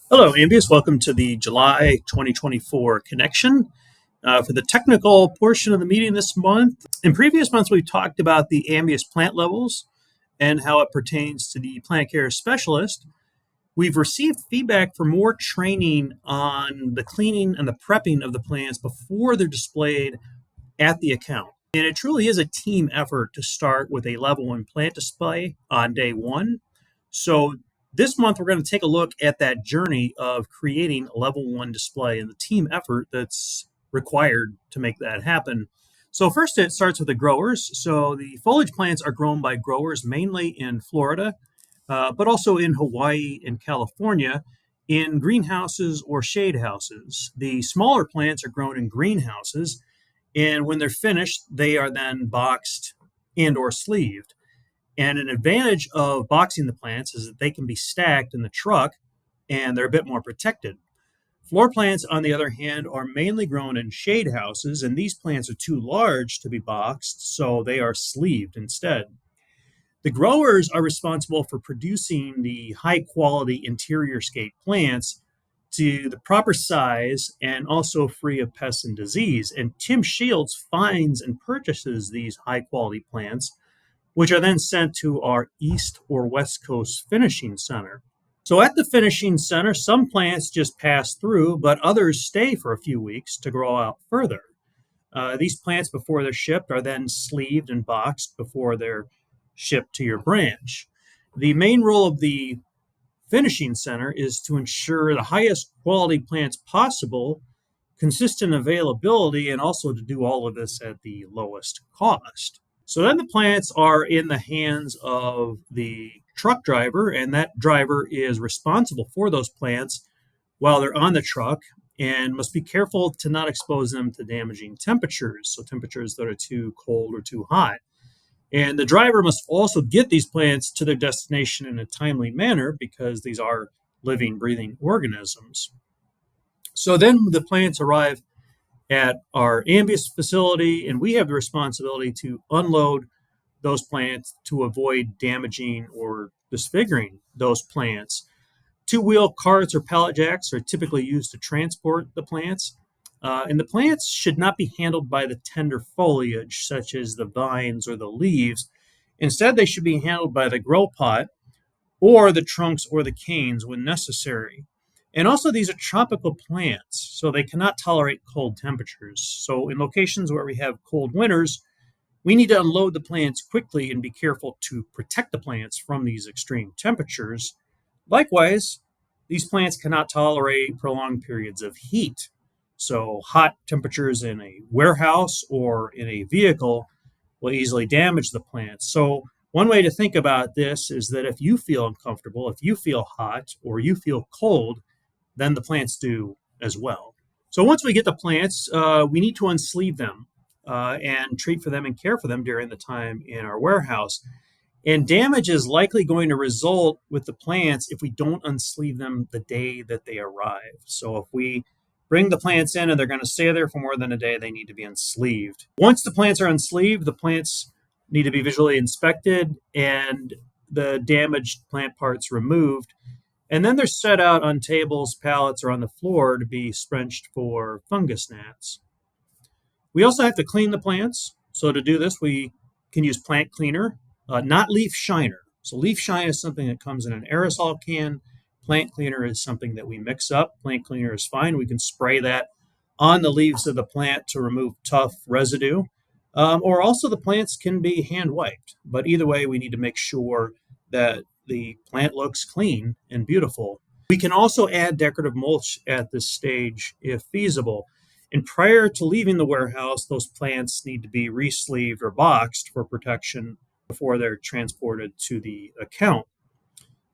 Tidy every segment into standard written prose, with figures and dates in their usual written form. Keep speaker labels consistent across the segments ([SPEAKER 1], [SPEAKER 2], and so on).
[SPEAKER 1] Hello, Ambius. Welcome to the July 2024 connection. For the technical portion of the meeting this month, in previous months, we've talked about the Ambius plant levels and how it pertains to the plant care specialist. We've received feedback for more training on the cleaning and the prepping of the plants before they're displayed at the account. And it truly is a team effort to start with a level one plant display on day one. So this month, we're going to take a look at that journey of creating a level one display and the team effort that's required to make that happen. So first, it starts with the growers. So the foliage plants are grown by growers mainly in Florida, but also in Hawaii and California in greenhouses or shade houses. The smaller plants are grown in greenhouses, and when they're finished, they are then boxed and or sleeved. And an advantage of boxing the plants is that they can be stacked in the truck and they're a bit more protected. Floor plants, on the other hand, are mainly grown in shade houses, and these plants are too large to be boxed, so they are sleeved instead. The growers are responsible for producing the high quality interior scape plants to the proper size and also free of pests and disease. And Tim Shields finds and purchases these high quality plants, which are then sent to our East or West Coast finishing center. So at the finishing center, some plants just pass through, but others stay for a few weeks to grow out further. These plants, before they're shipped, are then sleeved and boxed before they're shipped to your branch. The main role of the finishing center is to ensure the highest quality plants possible, consistent availability, and also to do all of this at the lowest cost. So then the plants are in the hands of the truck driver, and that driver is responsible for those plants while they're on the truck and must be careful to not expose them to damaging temperatures, so temperatures that are too cold or too hot. And the driver must also get these plants to their destination in a timely manner because these are living, breathing organisms. So then the plants arrive at our Ambius facility, and we have the responsibility to unload those plants to avoid damaging or disfiguring those plants. Two-wheel carts or pallet jacks are typically used to transport the plants. And the plants should not be handled by the tender foliage, such as the vines or the leaves. Instead, they should be handled by the grow pot or the trunks or the canes when necessary. And also, these are tropical plants, so they cannot tolerate cold temperatures. So, in locations where we have cold winters, we need to unload the plants quickly and be careful to protect the plants from these extreme temperatures. Likewise, these plants cannot tolerate prolonged periods of heat. So, hot temperatures in a warehouse or in a vehicle will easily damage the plants. So, one way to think about this is that if you feel uncomfortable, if you feel hot, or you feel cold, then the plants do as well. So, once we get the plants, we need to unsleeve them and treat for them and care for them during the time in our warehouse. And damage is likely going to result with the plants if we don't unsleeve them the day that they arrive. So if we bring the plants in and they're going to stay there for more than a day, they need to be unsleeved. Once the plants are unsleeved, the plants need to be visually inspected and the damaged plant parts removed. And then they're set out on tables, pallets, or on the floor to be sprenched for fungus gnats. We also have to clean the plants. So to do this, we can use plant cleaner, not leaf shiner. So leaf shine is something that comes in an aerosol can. Plant cleaner is something that we mix up. Plant cleaner is fine. We can spray that on the leaves of the plant to remove tough residue. Or also the plants can be hand wiped. But either way, we need to make sure that the plant looks clean and beautiful. We can also add decorative mulch at this stage if feasible. And prior to leaving the warehouse, those plants need to be re-sleeved or boxed for protection before they're transported to the account.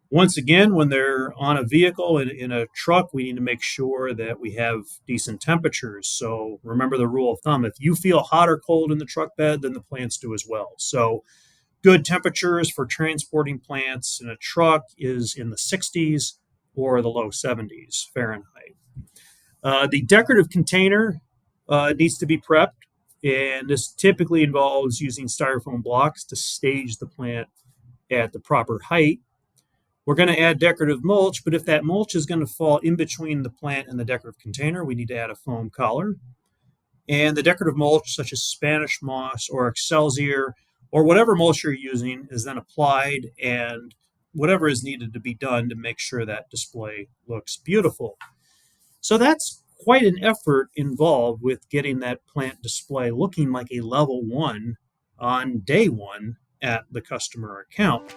[SPEAKER 1] Once again, when they're on a vehicle in a truck, we need to make sure that we have decent temperatures. So remember the rule of thumb, if you feel hot or cold in the truck bed, then the plants do as well. So good temperatures for transporting plants in a truck is in the 60s or the low 70s Fahrenheit. The decorative container needs to be prepped, and this typically involves using styrofoam blocks to stage the plant at the proper height. We're going to add decorative mulch, but if that mulch is going to fall in between the plant and the decorative container, we need to add a foam collar. And the decorative mulch, such as Spanish moss or Excelsior or whatever mulch you're using, is then applied, and whatever is needed to be done to make sure that display looks beautiful. So that's quite an effort involved with getting that plant display looking like a level one on day one at the customer account.